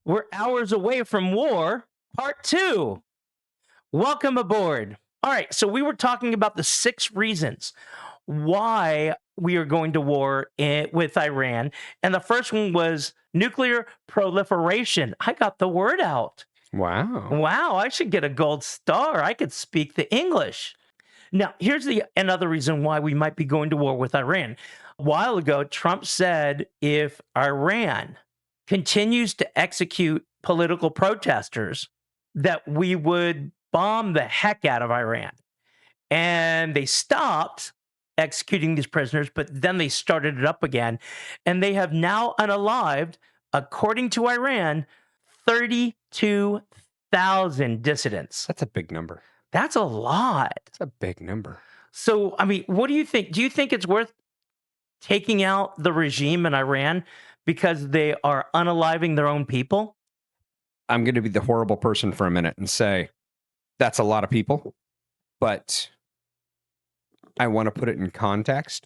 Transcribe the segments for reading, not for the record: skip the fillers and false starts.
We're hours away from war, part 2. Welcome aboard. All right, so we were talking about the 6 reasons why we are going to war with Iran. And the first one was nuclear proliferation. I got the word out. Wow. Wow, I should get a gold star. I could speak the English. Now, here's another reason why we might be going to war with Iran. A while ago, Trump said if Iran continues to execute political protesters, that we would bomb the heck out of Iran. And they stopped executing these prisoners, but then they started it up again. And they have now unalived, according to Iran, 32,000 dissidents. That's a big number. That's a lot. That's a big number. So, I mean, what do you think? Do you think it's worth taking out the regime in Iran because they are unaliving their own people? I'm going to be the horrible person for a minute and say that's a lot of people, but I want to put it in context.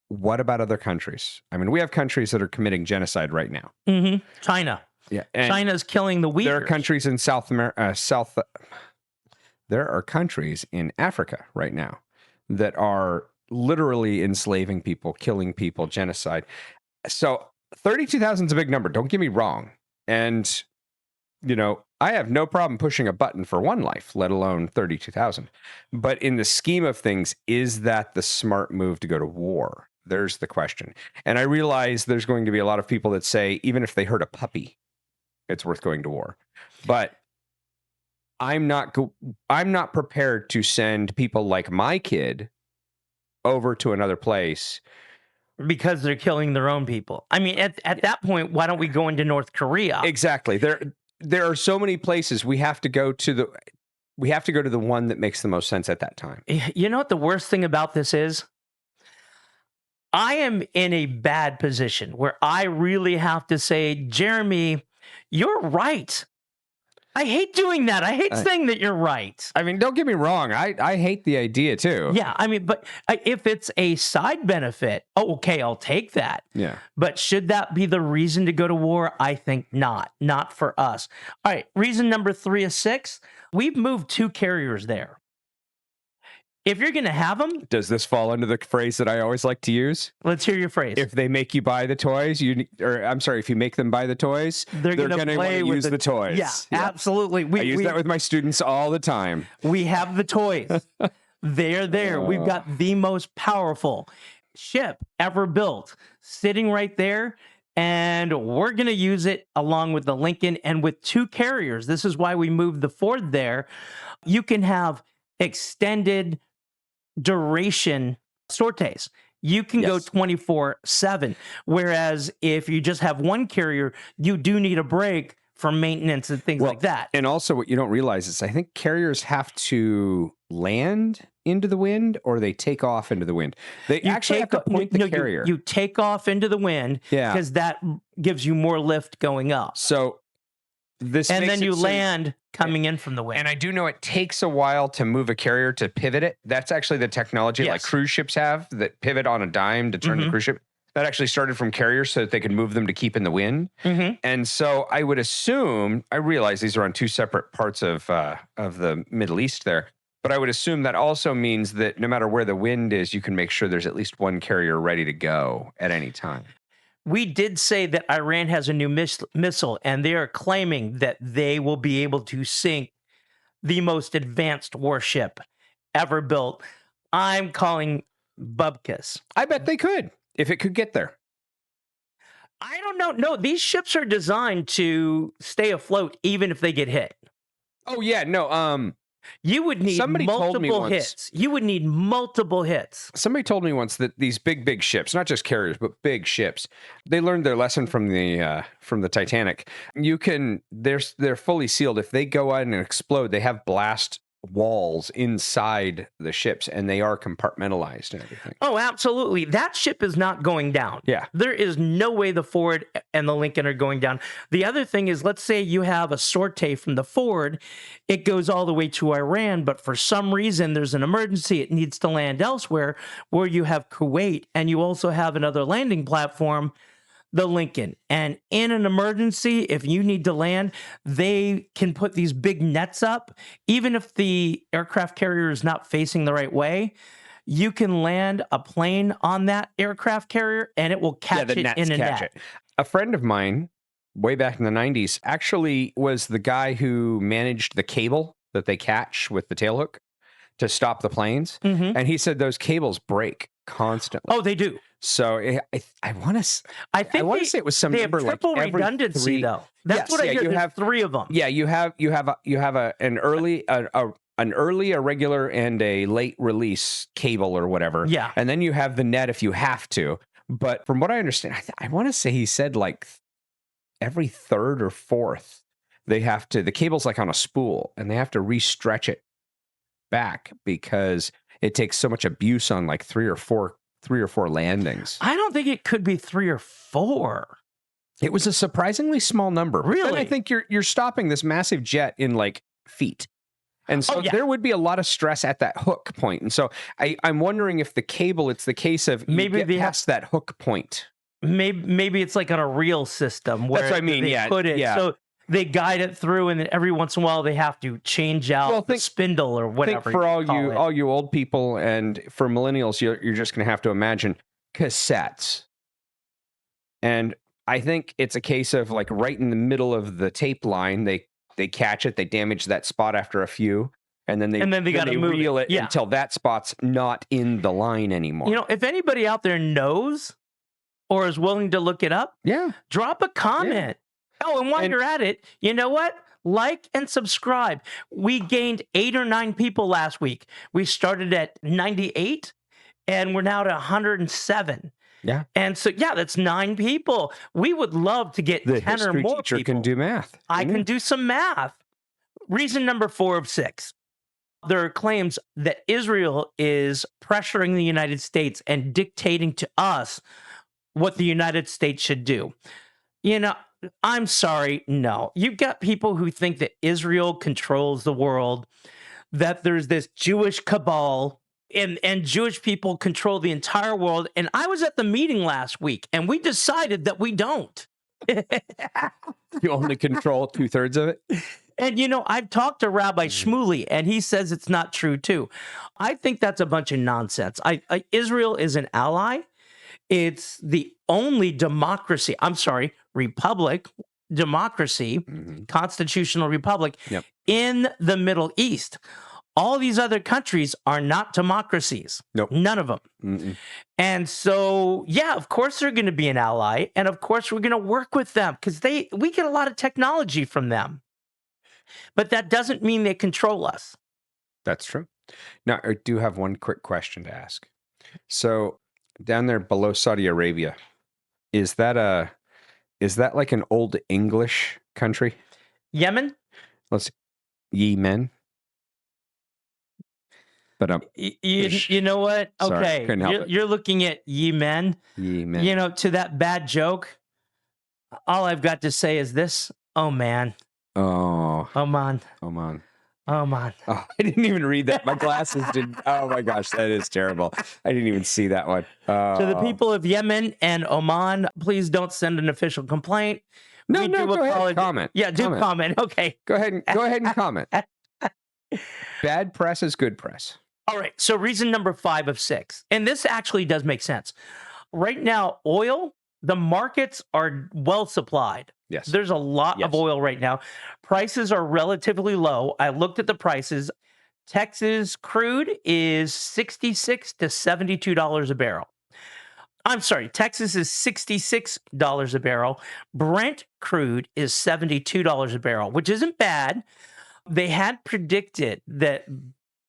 What about other countries? I mean, we have countries that are committing genocide right now. Mm-hmm. China. Yeah, China's killing the Uyghurs. There are countries in South America, there are countries in Africa right now that are literally enslaving people, killing people, genocide. So 32,000 is a big number. Don't get me wrong. And, you know, I have no problem pushing a button for one life, let alone 32,000. But in the scheme of things, is that the smart move to go to war? There's the question. And I realize there's going to be a lot of people that say, even if they hurt a puppy, it's worth going to war. But I'm not prepared to send people like my kid over to another place because they're killing their own people. I mean, at that point, why don't we go into North Korea? Exactly. There are so many places we have to go to the one that makes the most sense at that time. You know what the worst thing about this is? I am in a bad position where I really have to say, Jeremy, you're right. I hate doing that. I hate saying that you're right. I mean, don't get me wrong. I hate the idea too. Yeah, I mean, but if it's a side benefit, okay, I'll take that. Yeah. But should that be the reason to go to war? I think not. Not for us. All right, reason number 3 of 6, we've moved 2 carriers there. If you're going to have them... Does this fall under the phrase that I always like to use? Let's hear your phrase. If they make you buy the toys, if you make them buy the toys, they're going to want to use the toys. Yeah, absolutely. I use that with my students all the time. We have the toys. They're there. We've got the most powerful ship ever built sitting right there. And we're going to use it along with the Lincoln and with 2 carriers. This is why we moved the Ford there. You can have extended duration sorties. You can go 24/7. Whereas if you just have one carrier, you do need a break for maintenance and things like that. And also what you don't realize is I think carriers have to land into the wind or they take off into the wind. They actually have to point the carrier. You take off into the wind because that gives you more lift going up. So this and then you land coming in from the wind. And I do know it takes a while to move a carrier to pivot it. That's actually the technology like cruise ships have that pivot on a dime to turn the cruise ship. That actually started from carriers so that they could move them to keep in the wind. And so I would assume, I realize these are on 2 separate parts of the Middle East there, but I would assume that also means that no matter where the wind is, you can make sure there's at least one carrier ready to go at any time. We did say that Iran has a new missile, and they are claiming that they will be able to sink the most advanced warship ever built. I'm calling bubkas. I bet they could, if it could get there. I don't know. No, these ships are designed to stay afloat even if they get hit. Oh, yeah. No, you would need multiple hits. You would need multiple hits. Somebody told me once that these big ships, not just carriers, but big ships, they learned their lesson from the Titanic. They're fully sealed. If they go out and explode, they have blast walls inside the ships and they are compartmentalized and everything. Oh, absolutely. That ship is not going down. Yeah. There is no way the Ford and the Lincoln are going down. The other thing is, let's say you have a sortie from the Ford. It goes all the way to Iran, but for some reason there's an emergency. It needs to land elsewhere where you have Kuwait and you also have another landing platform. the Lincoln. And in an emergency, if you need to land, they can put these big nets up. Even if the aircraft carrier is not facing the right way, you can land a plane on that aircraft carrier and it will catch the it nets in a catch net. it. A friend of mine, way back in the 90s, actually was the guy who managed the cable that they catch with the tailhook to stop the planes. Mhm. And he said those cables break constantly. Oh, they do. So I want to. I think want to say it was some they have number like triple every redundancy, three. though. That's what I hear. You There's have 3 of them. Yeah, you have an early an early, a regular, and a late release cable or whatever. Yeah. And then you have the net if you have to. But from what I understand, I want to say he said like every third or fourth, they have to, the cable's like on a spool and they have to re-stretch it back because it takes so much abuse on like three or four landings. I don't think it could be 3 or 4. It was a surprisingly small number. Really? Then I think you're stopping this massive jet in like feet. And so there would be a lot of stress at that hook point. And so I'm wondering if the cable, it's the case of Maybe you get past that hook point. Maybe it's like on a reel system where That's what I mean. they put it. So they guide it through, and then every once in a while they have to change out the spindle or whatever. Think for all you old people, and for millennials, you're just going to have to imagine cassettes. And I think it's a case of like right in the middle of the tape line, they catch it, they damage that spot after a few, and then they got to reel it until that spot's not in the line anymore. You know, if anybody out there knows or is willing to look it up, drop a comment. Oh, and while you're at it, you know what? Like and subscribe. We gained 8 or 9 people last week. We started at 98, and we're now at 107. Yeah. And so, that's 9 people. We would love to get 10 or more teacher people. Can do math. I can do some math. Reason number 4 of 6. There are claims that Israel is pressuring the United States and dictating to us what the United States should do. You know, I'm sorry, no. You've got people who think that Israel controls the world, that there's this Jewish cabal, and Jewish people control the entire world. And I was at the meeting last week, and we decided that we don't. You only control 2/3 of it? And, you know, I've talked to Rabbi Shmuley, and he says it's not true, too. I think that's a bunch of nonsense. Israel is an ally. It's the only republic, democracy, constitutional republic in the Middle East. All these other countries are not democracies. Nope. None of them. And so, of course they're going to be an ally. And of course we're going to work with them because we get a lot of technology from them. But that doesn't mean they control us. That's true. Now, I do have one quick question to ask. So down there below Saudi Arabia, is that like an old English country? Yemen? Yemen. But you know what? Okay, sorry, you're looking at Yemen. Yemen. You know, to that bad joke, all I've got to say is this: oh man, Oman. Oh, I didn't even read that. My glasses didn't. Oh my gosh, that is terrible. I didn't even see that one. To the people of Yemen and Oman, please don't send an official complaint. No, go ahead. Comment. Yeah, comment. Okay. Go ahead and comment. Bad press is good press. All right. So reason number 5 of 6, and this actually does make sense. Right now, oil, the markets are well supplied. Yes. There's a lot of oil right now. Prices are relatively low. I looked at the prices. Texas crude is $66 to $72 a barrel. I'm sorry, Texas is $66 a barrel. Brent crude is $72 a barrel, which isn't bad. They had predicted that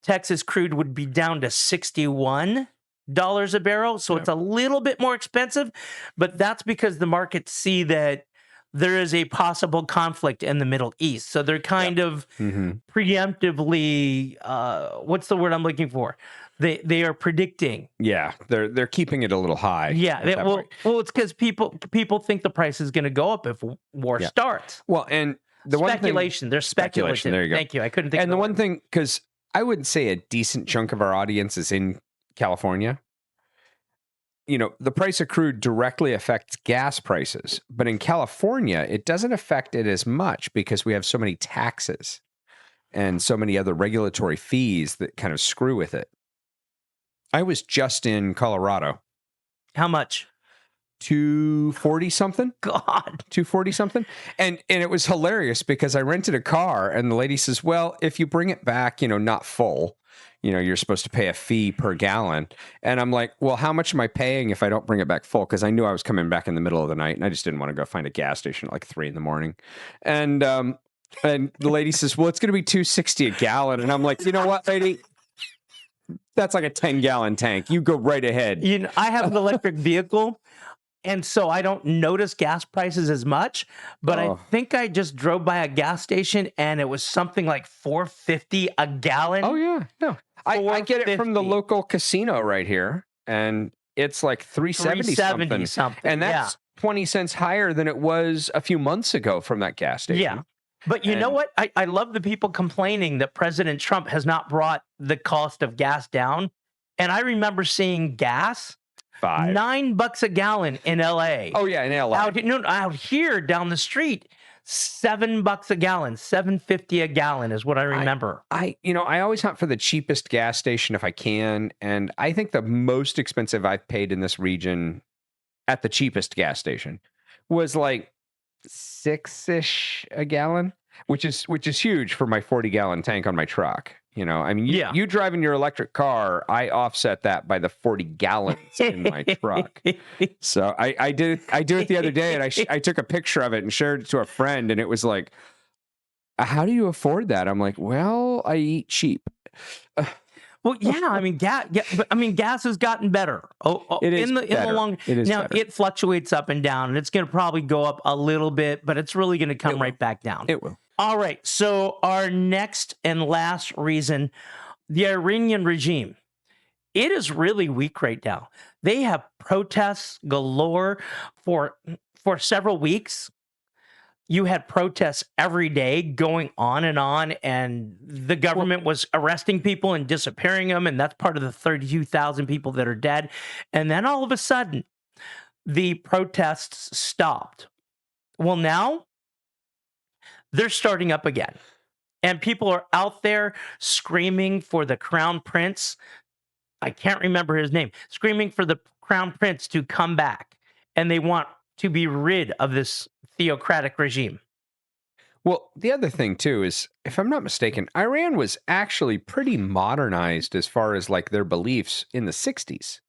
Texas crude would be down to $61 a barrel. So it's a little bit more expensive, but that's because the markets see that there is a possible conflict in the Middle East. So they're kind of preemptively, what's the word I'm looking for? They are predicting. Yeah, they're keeping it a little high. Yeah, well, it's because people think the price is going to go up if war starts. Well, and the speculation. One thing, they're speculative. There you go. Thank you. I couldn't think. And the one thing, because I would say a decent chunk of our audience is in California. the price of crude directly affects gas prices, but in California, it doesn't affect it as much because we have so many taxes and so many other regulatory fees that kind of screw with it. I was just in Colorado. How much? 240 something. God. 240 something. And it was hilarious because I rented a car and the lady says, well, if you bring it back, not full, you're supposed to pay a fee per gallon. And I'm like, well, how much am I paying if I don't bring it back full? Because I knew I was coming back in the middle of the night and I just didn't want to go find a gas station at like 3 a.m. And the lady says, well, it's going to be $2.60 a gallon. And I'm like, you know what, lady? That's like a 10-gallon tank. You go right ahead. I have an electric vehicle. And so I don't notice gas prices as much, but I think I just drove by a gas station and it was something like $4.50 a gallon. Oh, yeah. No, I get it from the local casino right here, and it's like $3.70 something. And that's 20 cents higher than it was a few months ago from that gas station. Yeah. But you know what? I love the people complaining that President Trump has not brought the cost of gas down. And I remember seeing gas $9 a gallon in LA. Oh yeah, in LA. Out here down the street, $7 a gallon, $7.50 a gallon is what I remember. I always hunt for the cheapest gas station if I can, and I think the most expensive I've paid in this region at the cheapest gas station was like $6-ish a gallon, which is huge for my 40-gallon tank on my truck. You driving your electric car, I offset that by the 40 gallons in my truck. So I did it the other day, and I took a picture of it and shared it to a friend, and it was like, how do you afford that? I'm like, well, I eat cheap. Well, yeah, gas has gotten better. It is in the long. Now it fluctuates up and down, and it's going to probably go up a little bit, but it's really going to come right back down. It will. All right. So our next and last reason, the Iranian regime, it is really weak right now. They have protests galore for several weeks. You had protests every day going on, and the government was arresting people and disappearing them, and that's part of the 32,000 people that are dead. And then all of a sudden, the protests stopped. Well, now they're starting up again, and people are out there screaming for the crown prince. I can't remember his name, screaming for the crown prince to come back, and they want to be rid of this theocratic regime. Well, the other thing too is, if I'm not mistaken, Iran was actually pretty modernized as far as like their beliefs in the 60s.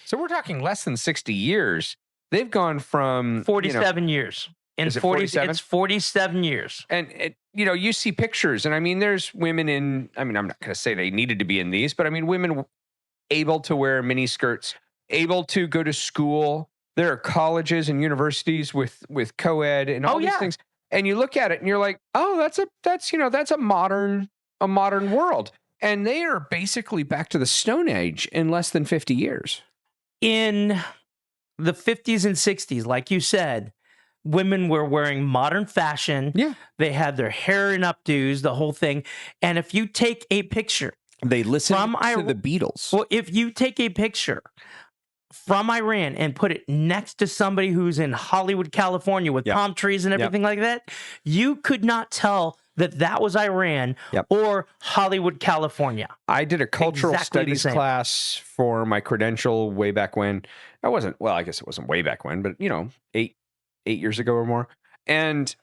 So we're talking less than 60 years. They've gone from 47 years. Is it 47? It's 47 years. And you see pictures, and there's women in, I'm not going to say they needed to be in these, but women able to wear mini skirts, able to go to school. There are colleges and universities with co-ed and all these things. And you look at it and you're like, oh, that's a modern world. And they are basically back to the Stone Age in less than 50 years. In the 50s and 60s, like you said, women were wearing modern fashion. Yeah. They had their hair in updos, the whole thing. And if you take a picture, they listen to the Beatles. Well, if you take a picture from Iran and put it next to somebody who's in Hollywood, California with palm trees and everything like that, you could not tell that was Iran or Hollywood, California. I did a cultural studies class for my credential way back when. I guess it wasn't way back when, but 8 years ago or more. And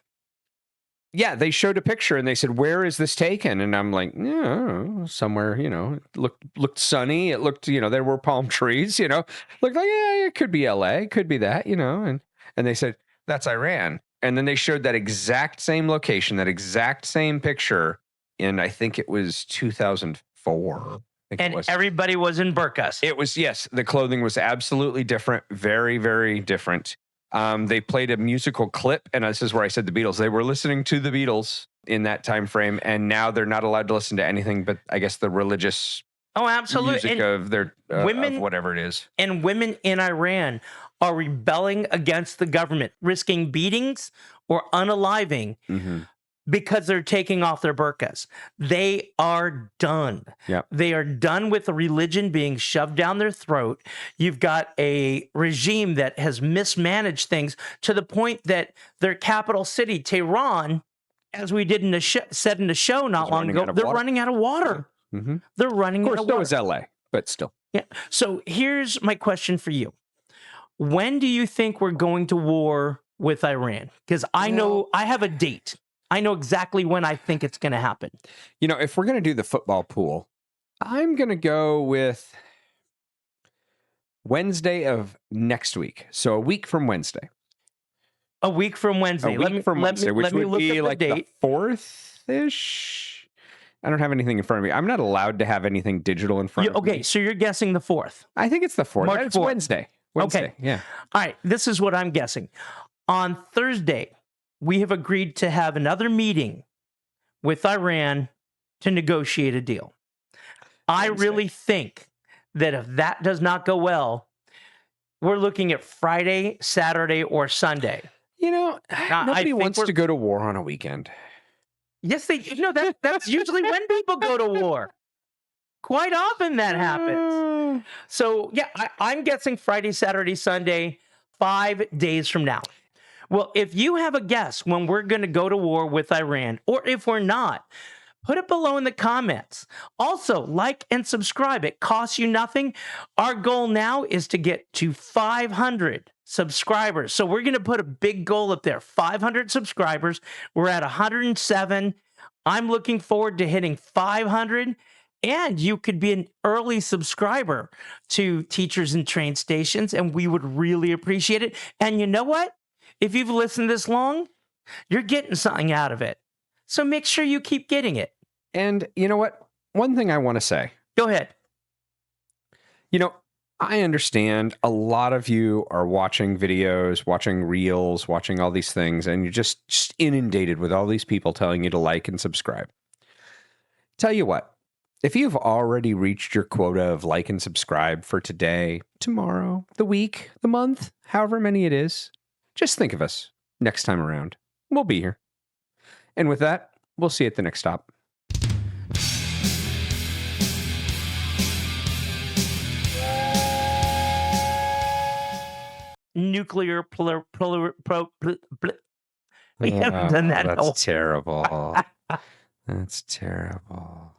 they showed a picture and they said, where is this taken? And I'm like, somewhere, it looked sunny. It looked, there were palm trees, looked like, it could be LA, could be that, and they said, that's Iran. And then they showed that exact same location, that exact same picture in, I think it was 2004. And everybody was in burqas. It was, yes. The clothing was absolutely different. Very, very different. They played a musical clip, and this is where I said the Beatles. They were listening to the Beatles in that time frame, and now they're not allowed to listen to anything but, I guess, the religious music of their women, of whatever it is. And women in Iran are rebelling against the government, risking beatings or unaliving because they're taking off their burqas. They are done. Yep. They are done with the religion being shoved down their throat. You've got a regime that has mismanaged things to the point that their capital city, Tehran, as we did in the said in the show not long ago, they're running out of water. Mm-hmm. They're running out of water. Of course, so is LA, but still. Yeah. So here's my question for you. When do you think we're going to war with Iran? Because I know I have a date. I know exactly when I think it's going to happen. You know, if we're going to do the football pool, I'm going to go with Wednesday of next week. So a week from Wednesday. A week from Wednesday. A week from Wednesday, which would be like the 4th-ish. I don't have anything in front of me. I'm not allowed to have anything digital in front of me. Okay, so you're guessing the 4th. I think it's the 4th. March It's 4th. Wednesday. Okay. Yeah. All right, this is what I'm guessing. On Thursday, we have agreed to have another meeting with Iran to negotiate a deal. I really think that if that does not go well, we're looking at Friday, Saturday, or Sunday. You know, nobody wants to go to war on a weekend. Yes, they. That's usually when people go to war. Quite often that happens. So yeah, I'm guessing Friday, Saturday, Sunday, 5 days from now. Well, if you have a guess when we're going to go to war with Iran, or if we're not, put it below in the comments. Also, like and subscribe. It costs you nothing. Our goal now is to get to 500 subscribers. So we're going to put a big goal up there, 500 subscribers. We're at 107. I'm looking forward to hitting 500. And you could be an early subscriber to Teachers and Train Stations, and we would really appreciate it. And you know what? If you've listened this long, you're getting something out of it. So make sure you keep getting it. And you know what? One thing I want to say. Go ahead. You know, I understand a lot of you are watching videos, watching reels, watching all these things, and you're just inundated with all these people telling you to like and subscribe. Tell you what, if you've already reached your quota of like and subscribe for today, tomorrow, the week, the month, however many it is, just think of us next time around. We'll be here. And with that, we'll see you at the next stop. Nuclear we haven't done that. That's terrible. That's terrible.